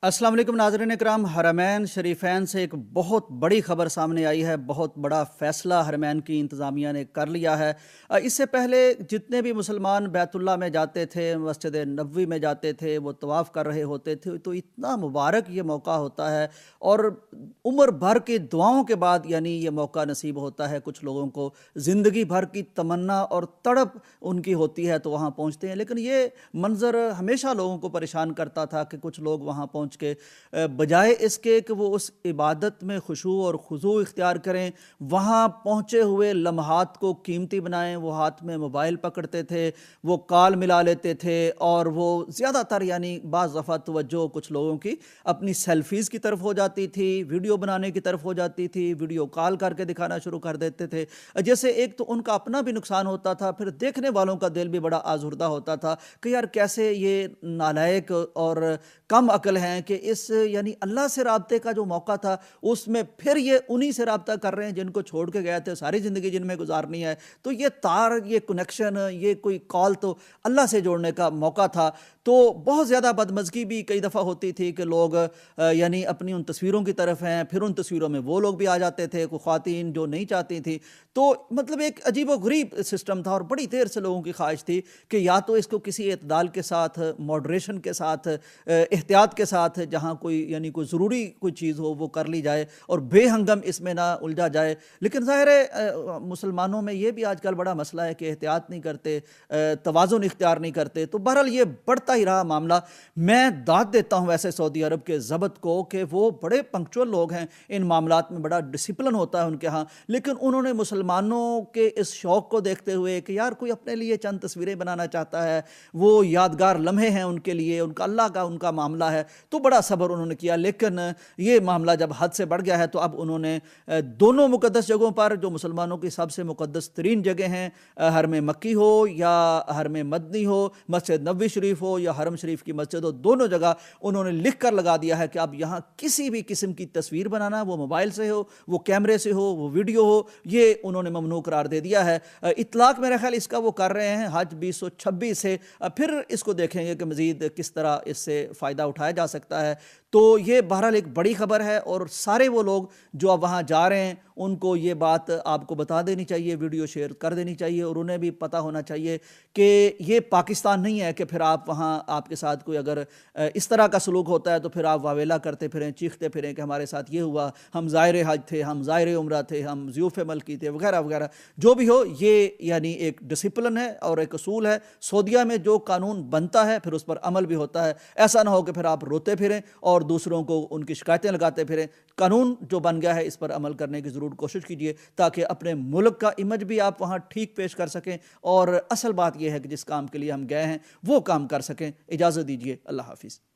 अस्सलाम वालेकुम नाज़रीन इकराम। हरमैन शरीफैन से एक बहुत बड़ी ख़बर सामने आई है। बहुत बड़ा फ़ैसला हरमैन की इंतज़ामिया ने कर लिया है। इससे पहले जितने भी मुसलमान बैतुल्लाह में जाते थे, मस्जिद नबवी में जाते थे, वो तवाफ़ कर रहे होते थे, तो इतना मुबारक ये मौका होता है और उम्र भर की दुआओं के बाद यानी ये मौका नसीब होता है। कुछ लोगों को ज़िंदगी भर की तमन्ना और तड़प उनकी होती है तो वहाँ पहुँचते हैं, लेकिन ये मंज़र हमेशा लोगों को परेशान करता था कि कुछ लोग वहाँ पहुँच के बजाय इसके कि वो उस इबादत में खुशू और खुजू इख्तियार करें, वहाँ पहुँचे हुए लम्हात को कीमती बनाएं। वो हाथ में मोबाइल पकड़ते थे, वो कॉल मिला लेते थे और वो ज़्यादातर यानी बाज़ दफ़ा तवज्जो कुछ लोगों की अपनी सेल्फीज़ की तरफ हो जाती थी, वीडियो बनाने की तरफ हो जाती थी, वीडियो कॉल करके दिखाना शुरू कर देते थे। जैसे एक तो उनका अपना भी नुकसान होता था, फिर देखने वालों का दिल भी बड़ा आज़ुर्दा होता था कि यार कैसे ये नालायक और कम अकल हैं कि इस यानी अल्लाह से राब्ते का जो मौका था उसमें फिर ये उन्हीं से राब्ता कर रहे हैं जिनको छोड़ के गए थे, सारी ज़िंदगी जिनमें गुजारनी है। तो ये तार, ये कनेक्शन, ये कोई कॉल तो अल्लाह से जोड़ने का मौका था। तो बहुत ज़्यादा बदमज़गी भी कई दफ़ा होती थी कि लोग यानी अपनी उन तस्वीरों की तरफ हैं, फिर उन तस्वीरों में वो लोग भी आ जाते थे, कोई ख़वातीन जो नहीं चाहती थी। तो मतलब एक अजीब-ओ-गरीब सिस्टम था और बड़ी देर से लोगों की ख्वाहिश थी कि या तो इसको किसी एतदाल के साथ, मॉडरेशन के साथ, एहतियात के साथ, जहाँ कोई यानी कोई ज़रूरी कोई चीज़ हो वो कर ली जाए और बेहंगम इसमें ना उलझा जाए। लेकिन ज़ाहिर है मुसलमानों में ये भी आजकल बड़ा मसला है कि एहतियात नहीं करते, तवाज़ुन इख्तियार नहीं करते। तो बहरहाल ये बढ़ता ही रहा मामला। मैं दाद देता हूँ वैसे सऊदी अरब के ज़ब्त को कि वो बड़े पंक्चुअल लोग हैं, इन मामलात में बड़ा डिसिप्लिन होता है उनके यहाँ। लेकिन उन्होंने मुसलमानों के इस शौक़ को देखते हुए कि यार कोई अपने लिए चंद तस्वीरें बनाना चाहता है, वो यादगार लम्हे हैं उनके लिए, उनका अल्लाह का उनका मामला है, तो बड़ा सब्र उन्होंने किया। लेकिन ये मामला जब हद से बढ़ गया है तो अब उन्होंने दोनों मुक़द्दस जगहों पर, जो मुसलमानों की सबसे मुक़द्दस तरीन जगह हैं, हरम मक्की हो या हरम मदनी हो, मस्जिद नबवी शरीफ हो या हरम शरीफ की मस्जिद हो, दोनों जगह उन्होंने लिख कर लगा दिया है कि अब यहाँ किसी भी किस्म की तस्वीर बनाना, वो मोबाइल से हो, वो कैमरे से हो, वो वीडियो हो, ये उन्होंने ममनू करार दे दिया है। इतलाक मेरा ख्याल इसका वो कर रहे हैं हज 2026 से। फिर इसको देखेंगे कि मज़ीद किस तरह इससे फ़ायदा उठाया जा सकता है। तो ये बहरहाल एक बड़ी ख़बर है और सारे वो लोग जो अब वहाँ जा रहे हैं उनको ये बात आपको बता देनी चाहिए, वीडियो शेयर कर देनी चाहिए और उन्हें भी पता होना चाहिए कि ये पाकिस्तान नहीं है कि फिर आप वहाँ आपके साथ कोई अगर इस तरह का सलूक होता है तो फिर आप वावेला करते फिरें, चीखते फिरें कि हमारे साथ ये हुआ, हम ज़ाहिर हज थे, हम ज़ाहिर उम्रा थे, हम ज़ियूफ़ मल्की थे, वगैरह वगैरह। जो भी हो, ये यानी एक डिसिप्लिन है और एक असूल है। सऊदीया में जो कानून बनता है फिर उस पर अमल भी होता है। ऐसा ना हो कि फिर आप रोते फिरें और दूसरों को उनकी शिकायतें लगाते फिरें। कानून जो बन गया है इस पर अमल करने की ज़रूर कोशिश कीजिए ताकि अपने मुल्क का इमेज भी आप वहाँ ठीक पेश कर सकें और असल बात यह है कि जिस काम के लिए हम गए हैं वो काम कर सकें। इजाज़त दीजिए। अल्लाह हाफ़िज़।